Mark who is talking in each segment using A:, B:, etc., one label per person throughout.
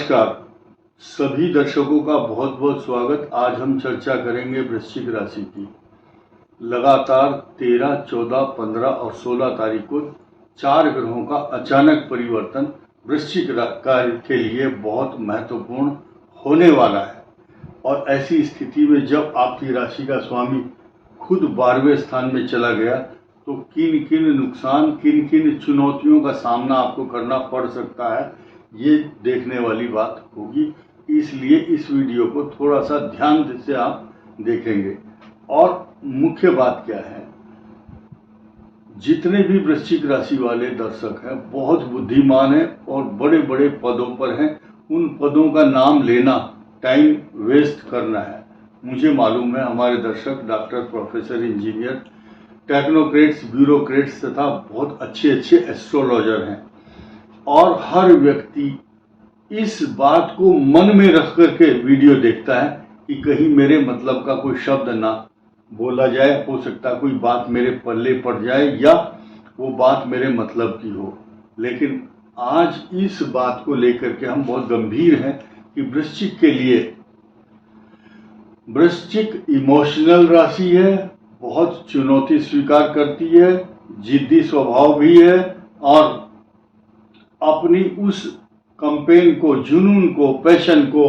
A: नमस्कार सभी दर्शकों का बहुत बहुत स्वागत। आज हम चर्चा करेंगे वृश्चिक राशि की। लगातार 13, 14, 15 और 16 तारीख को 4 ग्रहों का अचानक परिवर्तन वृश्चिक राशि के लिए बहुत महत्वपूर्ण होने वाला है। और ऐसी स्थिति में जब आपकी राशि का स्वामी खुद 12वें स्थान में चला गया तो किन किन नुकसान, किन किन चुनौतियों का सामना आपको करना पड़ सकता है, ये देखने वाली बात होगी। इसलिए इस वीडियो को थोड़ा सा ध्यान से आप देखेंगे। और मुख्य बात क्या है, जितने भी वृश्चिक राशि वाले दर्शक हैं बहुत बुद्धिमान हैं और बड़े बड़े पदों पर हैं। उन पदों का नाम लेना टाइम वेस्ट करना है। मुझे मालूम है हमारे दर्शक doctor, professor, engineer, technocrats, bureaucrats तथा बहुत अच्छे एस्ट्रोलॉजर हैं। और हर व्यक्ति इस बात को मन में रख करके वीडियो देखता है कि कहीं मेरे मतलब का कोई शब्द ना बोला जाए, हो सकता कोई बात मेरे पल्ले पड़ जाए या वो बात मेरे मतलब की हो। लेकिन आज इस बात को लेकर के हम बहुत गंभीर हैं कि वृश्चिक के लिए, वृश्चिक इमोशनल राशि है, बहुत चुनौती स्वीकार करती है, जिद्दी स्वभाव भी है और अपनी उस कंपेन को, जुनून को, पैशन को,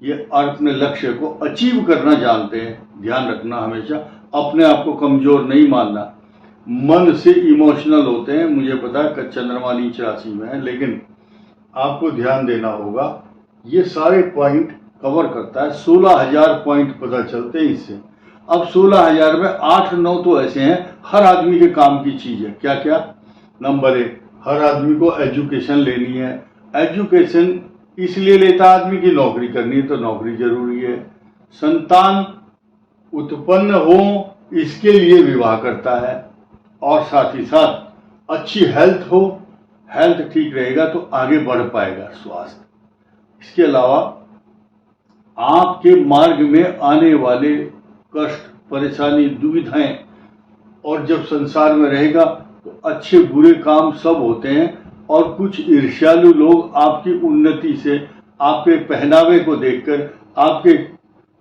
A: ये अपने लक्ष्य को अचीव करना जानते हैं। ध्यान रखना, हमेशा अपने आप को कमजोर नहीं मानना। मन से इमोशनल होते हैं, मुझे पता है कि चंद्रमा नीच राशि में है, लेकिन आपको ध्यान देना होगा। ये सारे पॉइंट कवर करता है। 16,000 पॉइंट पता चलते हैं इससे। अब 16,000 में 8-9 तो ऐसे हैं हर आदमी के काम की चीज है। क्या क्या? नंबर 1, हर आदमी को एजुकेशन लेनी है। एजुकेशन इसलिए लेता आदमी की नौकरी करनी है, तो नौकरी जरूरी है। संतान उत्पन्न हो, इसके लिए विवाह करता है। और साथ ही साथ अच्छी हेल्थ हो, हेल्थ ठीक रहेगा तो आगे बढ़ पाएगा स्वास्थ्य। इसके अलावा आपके मार्ग में आने वाले कष्ट, परेशानी, दुविधाएं, और जब संसार में रहेगा तो अच्छे बुरे काम सब होते हैं। और कुछ ईर्ष्यालु लोग आपकी उन्नति से, आपके पहनावे को देखकर, आपके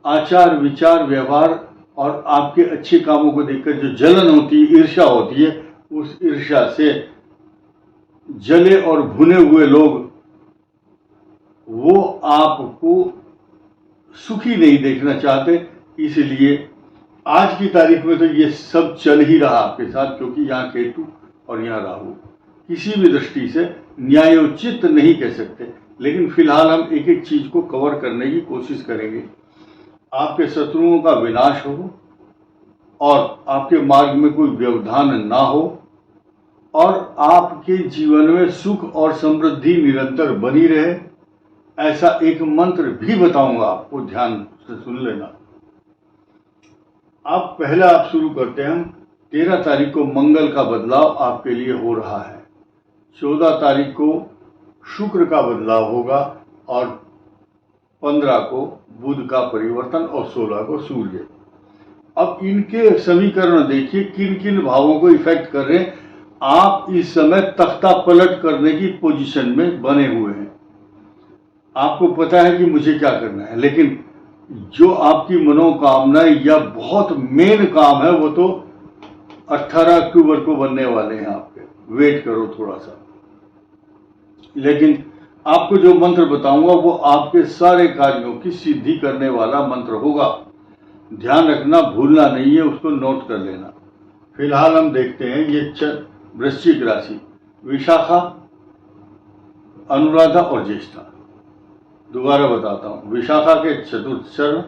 A: आचार विचार व्यवहार और आपके अच्छे कामों को देखकर जो जलन होती है, ईर्ष्या होती है, उस ईर्ष्या से जले और भुने हुए लोग वो आपको सुखी नहीं देखना चाहते। इसलिए आज की तारीख में तो ये सब चल ही रहा आपके साथ, क्योंकि यहाँ केतु और यहाँ राहु किसी भी दृष्टि से न्यायोचित नहीं कह सकते। लेकिन फिलहाल हम एक एक चीज को कवर करने की कोशिश करेंगे। आपके शत्रुओं का विनाश हो और आपके मार्ग में कोई व्यवधान ना हो और आपके जीवन में सुख और समृद्धि निरंतर बनी रहे, ऐसा एक मंत्र भी बताऊंगा आपको, ध्यान से सुन लेना। आप पहला आप शुरू करते हैं। हम 13 तारीख को मंगल का बदलाव आपके लिए हो रहा है, 14 तारीख को शुक्र का बदलाव होगा और 15 को बुध का परिवर्तन और 16 को सूर्य। अब इनके समीकरण देखिए किन किन भावों को इफेक्ट कर रहे हैं। आप इस समय तख्ता पलट करने की पोजीशन में बने हुए हैं। आपको पता है कि मुझे क्या करना है, लेकिन जो आपकी मनोकामनाएं या बहुत मेन काम है वो तो 18 अक्टूबर को बनने वाले हैं आपके। वेट करो थोड़ा सा। लेकिन आपको जो मंत्र बताऊंगा वो आपके सारे कार्यों की सिद्धि करने वाला मंत्र होगा। ध्यान रखना, भूलना नहीं है, उसको नोट कर लेना। फिलहाल हम देखते हैं ये वृश्चिक राशि, विशाखा, अनुराधा और ज्येष्ठा। दोबारा बताता हूं, विशाखा के चतुर्थ चरण,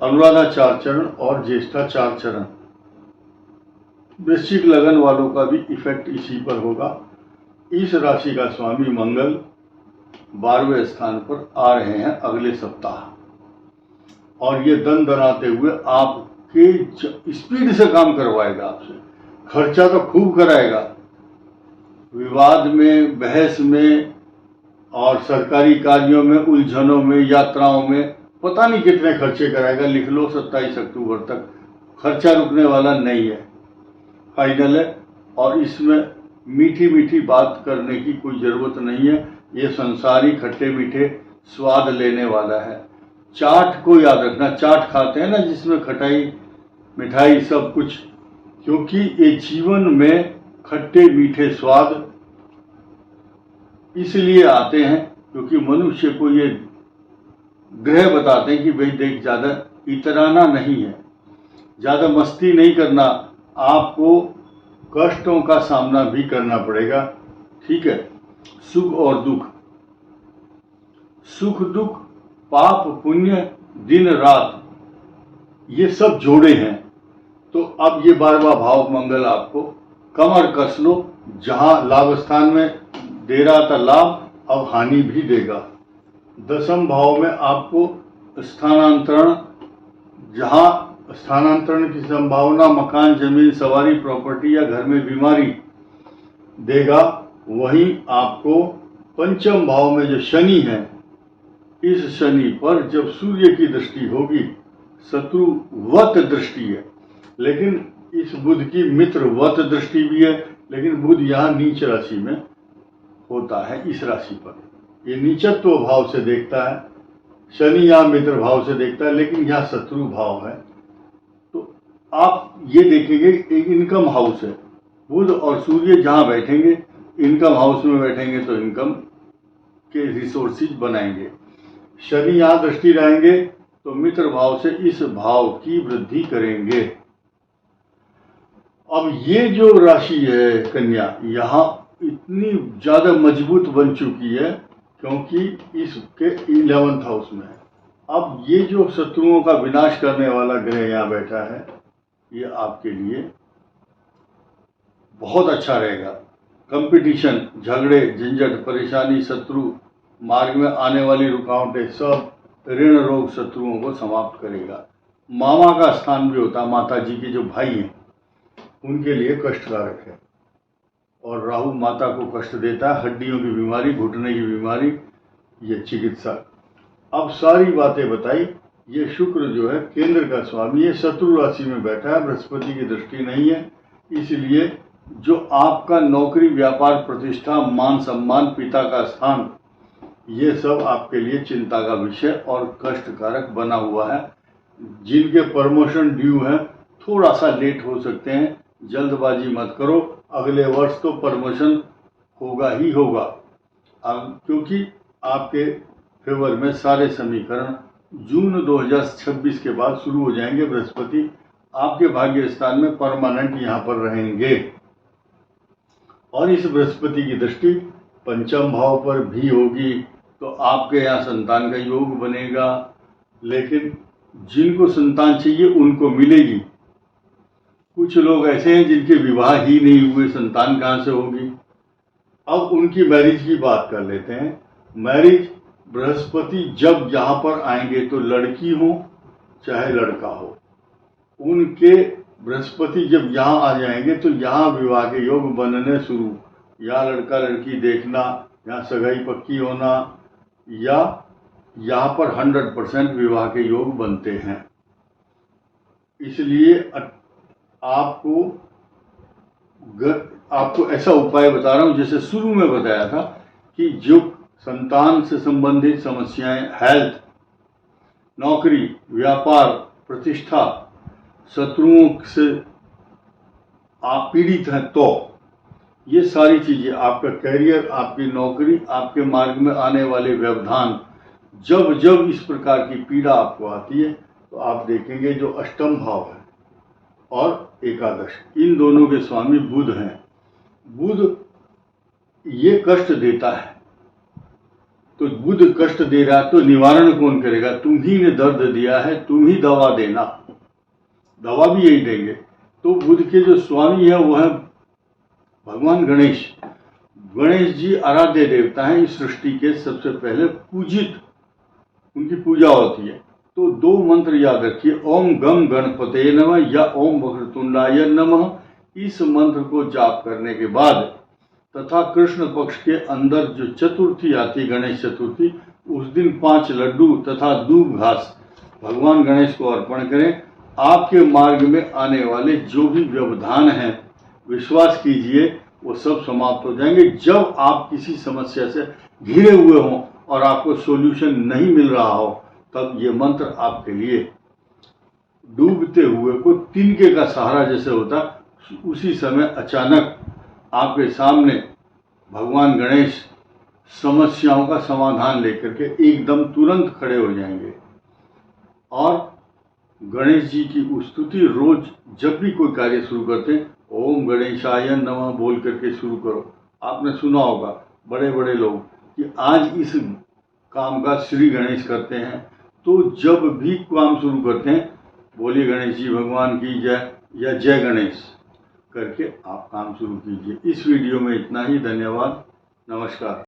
A: अनुराधा 4 चरण और ज्येष्ठा 4 चरण। वृश्चिक लगन वालों का भी इफेक्ट इसी पर होगा। इस राशि का स्वामी मंगल 12वें स्थान पर आ रहे हैं अगले सप्ताह और ये दन दनाते हुए आपके स्पीड से काम करवाएगा आपसे। खर्चा तो खूब कराएगा, विवाद में, बहस में और सरकारी कार्यों में, उलझनों में, यात्राओं में पता नहीं कितने खर्चे कराएगा। लिख लो 27 अक्टूबर तक। खर्चा रुकने वाला नहीं है, फाइनल है। और इसमें मीठी मीठी बात करने की कोई जरूरत नहीं है। ये संसारी खट्टे मीठे स्वाद लेने वाला है। चाट को याद रखना, चाट खाते हैं ना जिसमें खटाई मिठाई सब कुछ, क्योंकि ये जीवन में खट्टे मीठे स्वाद इसलिए आते हैं क्योंकि मनुष्य को ये ग्रह बताते हैं कि भाई देख, ज्यादा इतराना नहीं है, ज्यादा मस्ती नहीं करना, आपको कष्टों का सामना भी करना पड़ेगा। ठीक है। सुख और दुख, सुख दुख, पाप पुण्य, दिन रात, ये सब जोड़े हैं। तो अब ये 12वां भाव मंगल आपको कमर कस लो, जहां लाभ स्थान में दे रहा था लाभ, अब हानि भी देगा। 10वें भाव में आपको स्थानांतरण, जहां स्थानांतरण की संभावना, मकान जमीन सवारी प्रॉपर्टी या घर में बीमारी देगा, वहीं आपको 5वें भाव में जो शनि है, इस शनि पर जब सूर्य की दृष्टि होगी, शत्रुवत दृष्टि है, लेकिन इस बुध की मित्रवत दृष्टि भी है, लेकिन बुध यहाँ नीच राशि में होता है, इस राशि पर ये नीचत्व भाव से देखता है, शनि यहाँ मित्र भाव से देखता है, लेकिन यहाँ शत्रु भाव है। तो आप ये देखेंगे इनकम हाउस है, बुध और सूर्य जहां बैठेंगे, इनकम हाउस में बैठेंगे तो इनकम के रिसोर्सेज बनाएंगे। शनि यहां दृष्टि रहेंगे तो मित्र भाव से इस भाव की वृद्धि करेंगे। अब ये जो राशि है कन्या, यहाँ इतनी ज्यादा मजबूत बन चुकी है क्योंकि इसके 11th हाउस में है। अब ये जो शत्रुओं का विनाश करने वाला ग्रह यहाँ बैठा है, ये आपके लिए बहुत अच्छा रहेगा। कंपटीशन, झगड़े, झंझट, परेशानी, शत्रु, मार्ग में आने वाली रुकावटें, सब ऋण रोग शत्रुओं को समाप्त करेगा। मामा का स्थान भी होता है, माता जी के जो भाई हैं उनके लिए कष्टकारक है, और राहु माता को कष्ट देता है, हड्डियों की बीमारी, घुटने की बीमारी, ये चिकित्सा। अब सारी बातें बताई। ये शुक्र जो है केंद्र का स्वामी है, शत्रु राशि में बैठा है, बृहस्पति की दृष्टि नहीं है, इसलिए जो आपका नौकरी, व्यापार, प्रतिष्ठा, मान सम्मान, पिता का स्थान, ये सब आपके लिए चिंता का विषय और कष्टकारक बना हुआ है। जिनके प्रमोशन ड्यू है, थोड़ा सा लेट हो सकते हैं, जल्दबाजी मत करो, अगले वर्ष तो प्रमोशन होगा ही होगा, क्योंकि आपके फेवर में सारे समीकरण जून 2026 के बाद शुरू हो जाएंगे। बृहस्पति आपके भाग्य स्थान में परमानेंट यहाँ पर रहेंगे, और इस बृहस्पति की दृष्टि 5वें भाव पर भी होगी, तो आपके यहाँ संतान का योग बनेगा। लेकिन जिनको संतान चाहिए उनको मिलेगी। कुछ लोग ऐसे हैं जिनके विवाह ही नहीं हुए, संतान कहाँ से होगी। अब उनकी मैरिज की बात कर लेते हैं। मैरिज बृहस्पति जब यहाँ पर आएंगे तो लड़की हो चाहे लड़का हो, उनके बृहस्पति जब यहाँ आ जाएंगे तो यहाँ विवाह के योग बनने शुरू, या लड़का लड़की देखना, यहाँ सगाई पक्की होना, या यहाँ पर 100% विवाह के योग बनते हैं। इसलिए आपको ऐसा उपाय बता रहा हूँ जैसे शुरू में बताया था कि जो संतान से संबंधित समस्याएं, हेल्थ, नौकरी, व्यापार, प्रतिष्ठा, शत्रुओं से आप पीड़ित हैं, तो ये सारी चीजें, आपका करियर, आपकी नौकरी, आपके मार्ग में आने वाले व्यवधान, जब जब इस प्रकार की पीड़ा आपको आती है तो आप देखेंगे जो 8वां भाव है और एकादश, इन दोनों के स्वामी बुध हैं। बुध ये कष्ट देता है, तो बुध कष्ट दे रहा है तो निवारण कौन करेगा? तुम ही ने दर्द दिया है, तुम ही दवा देना, दवा भी यही देंगे। तो बुध के जो स्वामी है वो है भगवान गणेश। गणेश जी आराध्य देवता हैं, इस सृष्टि के सबसे पहले पूजित, उनकी पूजा होती है। तो 2 मंत्र याद रखिए, ओम गम गणपते नमः या ओम वक्रतुंडाय नमः। इस मंत्र को जाप करने के बाद तथा कृष्ण पक्ष के अंदर जो चतुर्थी आती, गणेश चतुर्थी, उस दिन 5 लड्डू तथा दूब घास भगवान गणेश को अर्पण करें। आपके मार्ग में आने वाले जो भी व्यवधान हैं, विश्वास कीजिए वो सब समाप्त हो जाएंगे। जब आप किसी समस्या से घिरे हुए हों और आपको सॉल्यूशन नहीं मिल रहा हो, तब ये मंत्र आपके लिए। डूबते हुए को तिनके का सहारा जैसे होता, उसी समय अचानक आपके सामने भगवान गणेश समस्याओं का समाधान लेकर के एकदम तुरंत खड़े हो जाएंगे। और गणेश जी की स्तुति रोज जब भी कोई कार्य शुरू करते हैं, ओम गणेशाय नमः बोल करके शुरू करो। आपने सुना होगा बड़े बड़े लोग कि आज इस काम का श्री गणेश करते हैं, तो जब भी काम शुरू करते हैं बोलिए गणेश जी भगवान की जय या जय गणेश करके आप काम शुरू कीजिए। इस वीडियो में इतना ही। धन्यवाद, नमस्कार।